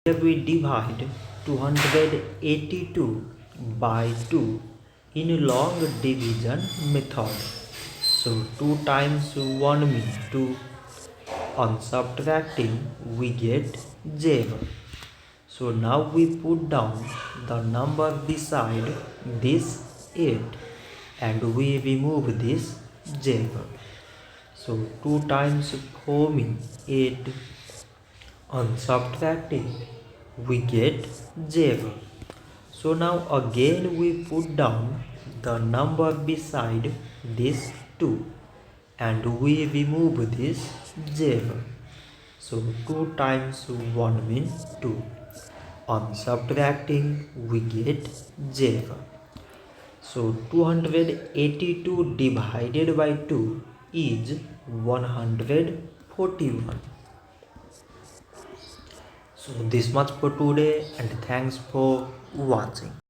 Here we divide 282 by 2 in long division method. So 2 times 1 means 2. On subtracting we get 0. So now we put down the number beside this 8 and we remove this 0. So 2 times 4 means 8. On subtracting we get 0. So now again we put down the number beside this 2 and we remove this 0. So 2 times 1 means 2. On subtracting we get 0. So 282 divided by 2 is 141. So this much for today and thanks for watching.